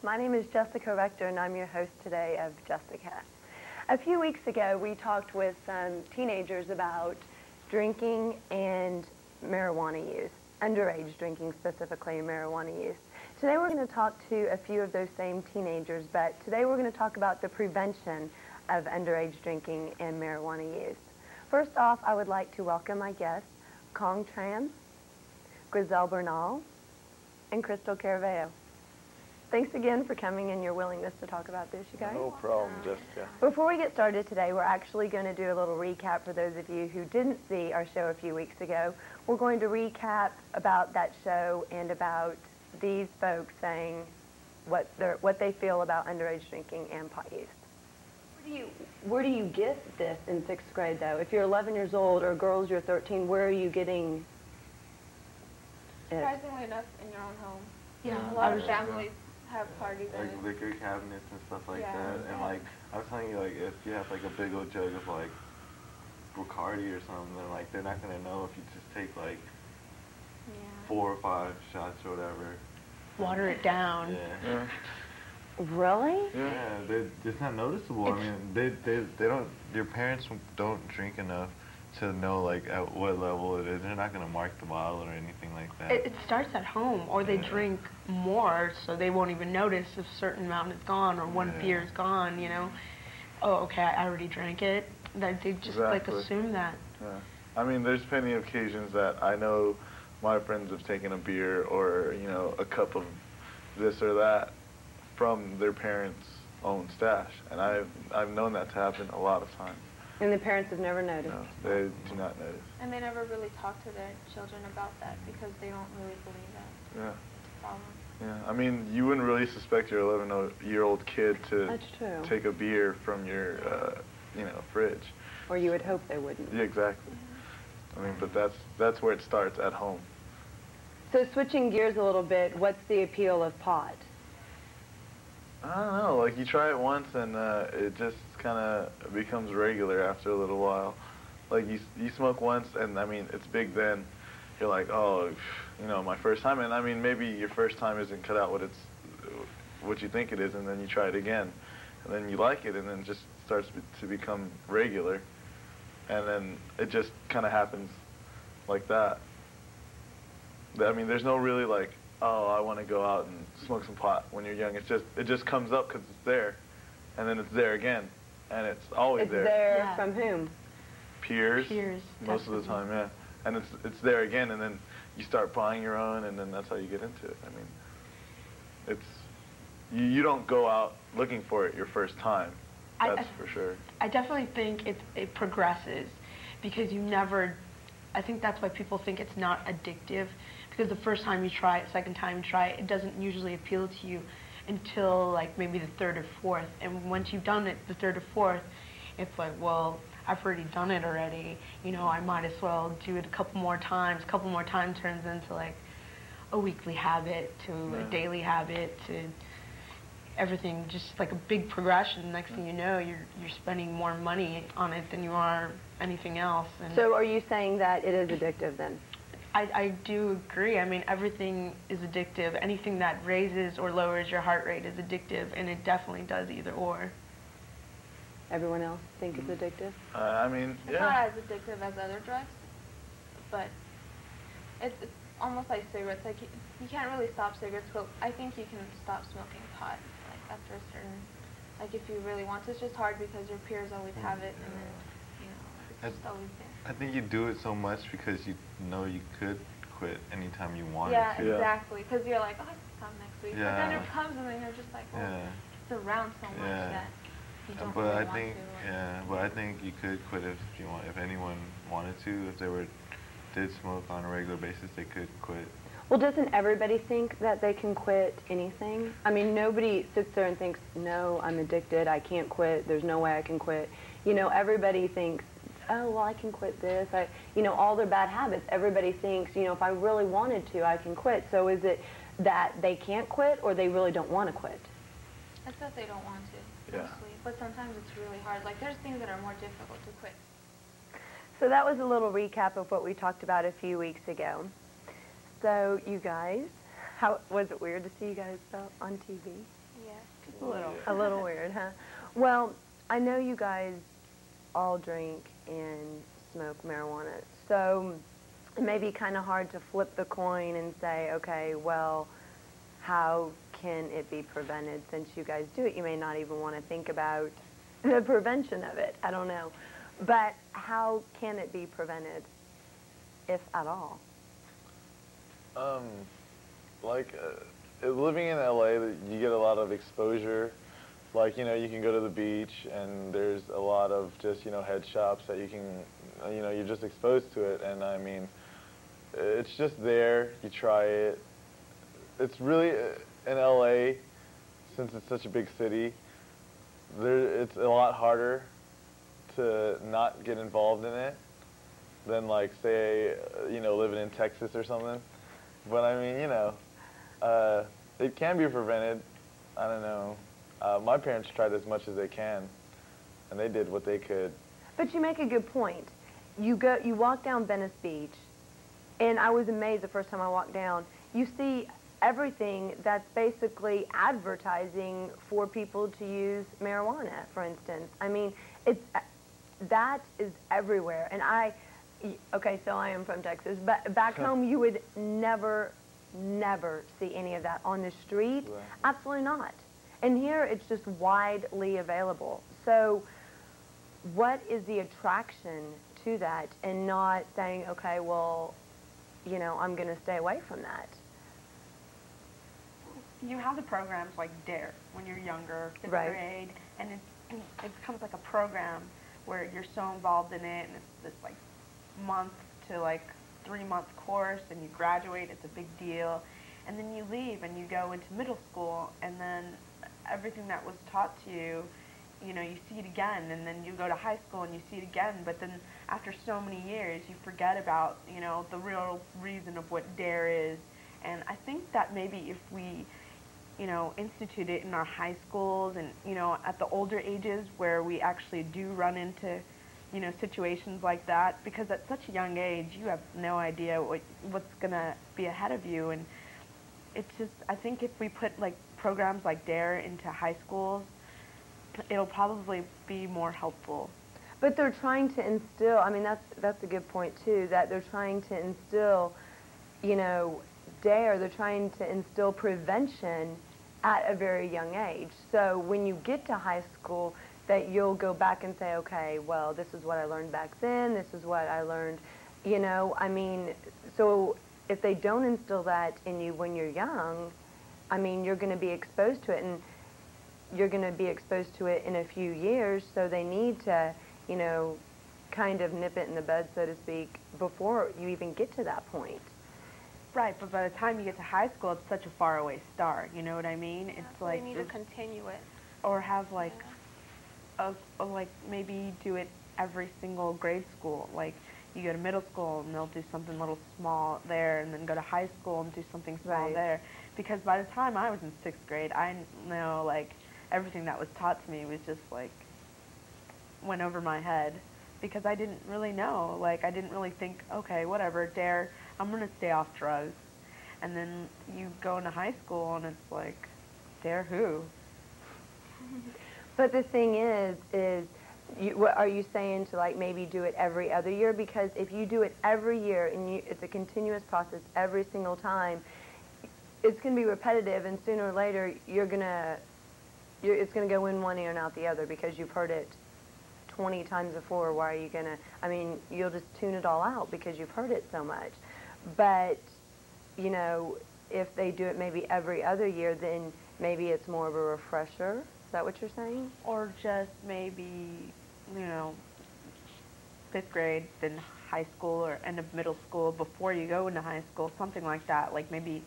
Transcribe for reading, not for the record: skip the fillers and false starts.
My name is Jessica Rector, and I'm your host today of Jessica. A few weeks ago, we talked with some teenagers about drinking and marijuana use, underage drinking specifically, and marijuana use. Today we're going to talk to a few of those same teenagers, but today we're going to talk about the prevention of underage drinking and marijuana use. First off, I would like to welcome my guests, Kong Tran, Grizel Bernal, and Crystal Caraveo. Thanks again for coming and your willingness to talk about this, you guys. No problem, Jessica. Before we get started today, we're actually going to do a little recap for those of you who didn't see our show a few weeks ago. We're going to recap about that show and about these folks saying what they feel about underage drinking and pot use. Where do you get this in 6th grade, though? If you're 11 years old, or girls, you're 13, where are you getting it? Surprisingly enough, in your own home. Yeah, a lot of families have parties. Like liquor cabinets and stuff like that. And like, I was telling you, like, if you have like a big old jug of like Bacardi or something, then like they're not gonna know if you just take like 4 or 5 shots or whatever. Water it down. Yeah. Really? Yeah, it's not noticeable. I mean, they don't. Your parents don't drink enough to know like at what level it is. They're not gonna mark the bottle or anything like that. It starts at home, or they drink more, so they won't even notice if a certain amount is gone or one beer is gone. You know, oh, okay, I already drank it. That they just like assume that. Yeah, I mean, there's plenty of occasions that I know my friends have taken a beer or a cup of this or that from their parents' own stash, and I've known that to happen a lot of times. And the parents have never noticed? No, they do not notice. And they never really talk to their children about that because they don't really believe that. Yeah. It's a problem. Yeah, I mean, you wouldn't really suspect your 11-year-old kid to take a beer from your, fridge. Or you would hope they wouldn't. Yeah, exactly. I mean, but that's where it starts, at home. So switching gears a little bit, what's the appeal of pot? I don't know, like you try it once and it just kind of becomes regular after a little while. Like you smoke once and I mean, it's big then. You're like, oh, my first time. And I mean, maybe your first time isn't cut out what you think it is, and then you try it again. And then you like it, and then it just starts to become regular. And then it just kind of happens like that. I mean, there's no really like, oh, I want to go out and smoke some pot when you're young. It just comes up because it's there, and then it's there again, and it's always there. It's there from whom? Peers. Peers. Most of the time, yeah. And it's there again, and then you start buying your own, and then that's how you get into it. I mean, you don't go out looking for it your first time. That's for sure. I definitely think it progresses because you never. I think that's why people think it's not addictive, because the first time you try it, second time you try it, it doesn't usually appeal to you until like maybe the 3rd or 4th. And once you've done it the 3rd or 4th, it's like, well, I've already done it already. I might as well do it a couple more times. A couple more times turns into like a weekly habit to a daily habit to everything, just like a big progression. Next thing you know, you're spending more money on it than you are anything else. And so are you saying that it is addictive then? I do agree. I mean, everything is addictive. Anything that raises or lowers your heart rate is addictive, and it definitely does either or. Everyone else think it's addictive? I mean, it's not as addictive as other drugs, but it's almost like cigarettes. Like you can't really stop cigarettes, but I think you can stop smoking pot. Like after a certain, like if you really want to. It's just hard because your peers always have it, and then it's just always there. I think you do it so much because you know you could quit anytime you wanted to. Yeah, exactly. Because you're like, oh, I can stop next week. Yeah. But then it comes, and then you're just like, well, it's around so much that you don't but really I want think, to. but I think you could quit if anyone wanted to. If they did smoke on a regular basis, they could quit. Well, doesn't everybody think that they can quit anything? I mean, nobody sits there and thinks, no, I'm addicted, I can't quit, there's no way I can quit. Everybody thinks, oh, well, I can quit this. All their bad habits, everybody thinks, if I really wanted to, I can quit. So is it that they can't quit or they really don't want to quit? It's that they don't want to, mostly. But sometimes it's really hard. Like, there's things that are more difficult to quit. So that was a little recap of what we talked about a few weeks ago. So, you guys, was it weird to see you guys on TV? Yeah. Just a little. A little weird, huh? Well, I know you guys all drink and smoke marijuana, so it may be kind of hard to flip the coin and say, okay, well, how can it be prevented since you guys do it? You may not even want to think about the prevention of it. I don't know. But how can it be prevented, if at all? Like living in LA, you get a lot of exposure. Like, you know, you can go to the beach and there's a lot of just, you know, head shops that you can, you know, you're just exposed to it. And I mean, it's just there, you try it. It's really, in LA, since it's such a big city, it's a lot harder to not get involved in it than, like, say, you know, living in Texas or something. But I mean, you know, it can be prevented. I don't know. My parents tried as much as they can, and they did what they could. But you make a good point. You walk down Venice Beach, and I was amazed the first time I walked down. You see everything that's basically advertising for people to use marijuana, for instance. I mean, that is everywhere. And okay, so I am from Texas, but back home you would never see any of that on the street. Right. Absolutely not. And here it's just widely available. So what is the attraction to that and not saying, okay, well, you know, I'm going to stay away from that? You have the programs like DARE when you're younger, 5th Right. grade, and it becomes like a program where you're so involved in it, and it's this like month to like 3-month course, and you graduate, it's a big deal, and then you leave and you go into middle school, and then everything that was taught to you, you know, you see it again, and then you go to high school and you see it again, but then after so many years you forget about, you know, the real reason of what DARE is. And I think that maybe if we, you know, institute it in our high schools and, you know, at the older ages where we actually do run into, you know, situations like that, because at such a young age you have no idea what's going to be ahead of you. And it's just, I think if we put like programs like DARE into high schools, it'll probably be more helpful. But they're trying to instill, I mean, that's a good point too, that they're trying to instill, you know, DARE, they're trying to instill prevention at a very young age. So when you get to high school, that you'll go back and say, okay, well, this is what I learned back then, this is what I learned, you know, I mean, so if they don't instill that in you when you're young, I mean, you're going to be exposed to it, and you're going to be exposed to it in a few years, so they need to, you know, kind of nip it in the bud, so to speak, before you even get to that point. Right, but by the time you get to high school, it's such a faraway start, you know what I mean? Yeah, it's so like, they need to continue it. or have like, like maybe do it every single grade school. Like you go to middle school and they'll do something a little small there, and then go to high school and do something small Right. there. Because by the time I was in 6th grade, I know like everything that was taught to me was just like went over my head, because I didn't really know. Like I didn't really think, okay, whatever, DARE, I'm going to stay off drugs. And then you go into high school and it's like, DARE who? But the thing is what are you saying, to like maybe do it every other year? Because if you do it every year and it's a continuous process every single time, it's going to be repetitive, and sooner or later it's going to go in one ear and out the other, because you've heard it 20 times before. Why are you going to, I mean, you'll just tune it all out because you've heard it so much. But, you know, if they do it maybe every other year, then maybe it's more of a refresher. Is that what you're saying? Or just maybe, you know, 5th grade, then high school, or end of middle school before you go into high school, something like that. Like maybe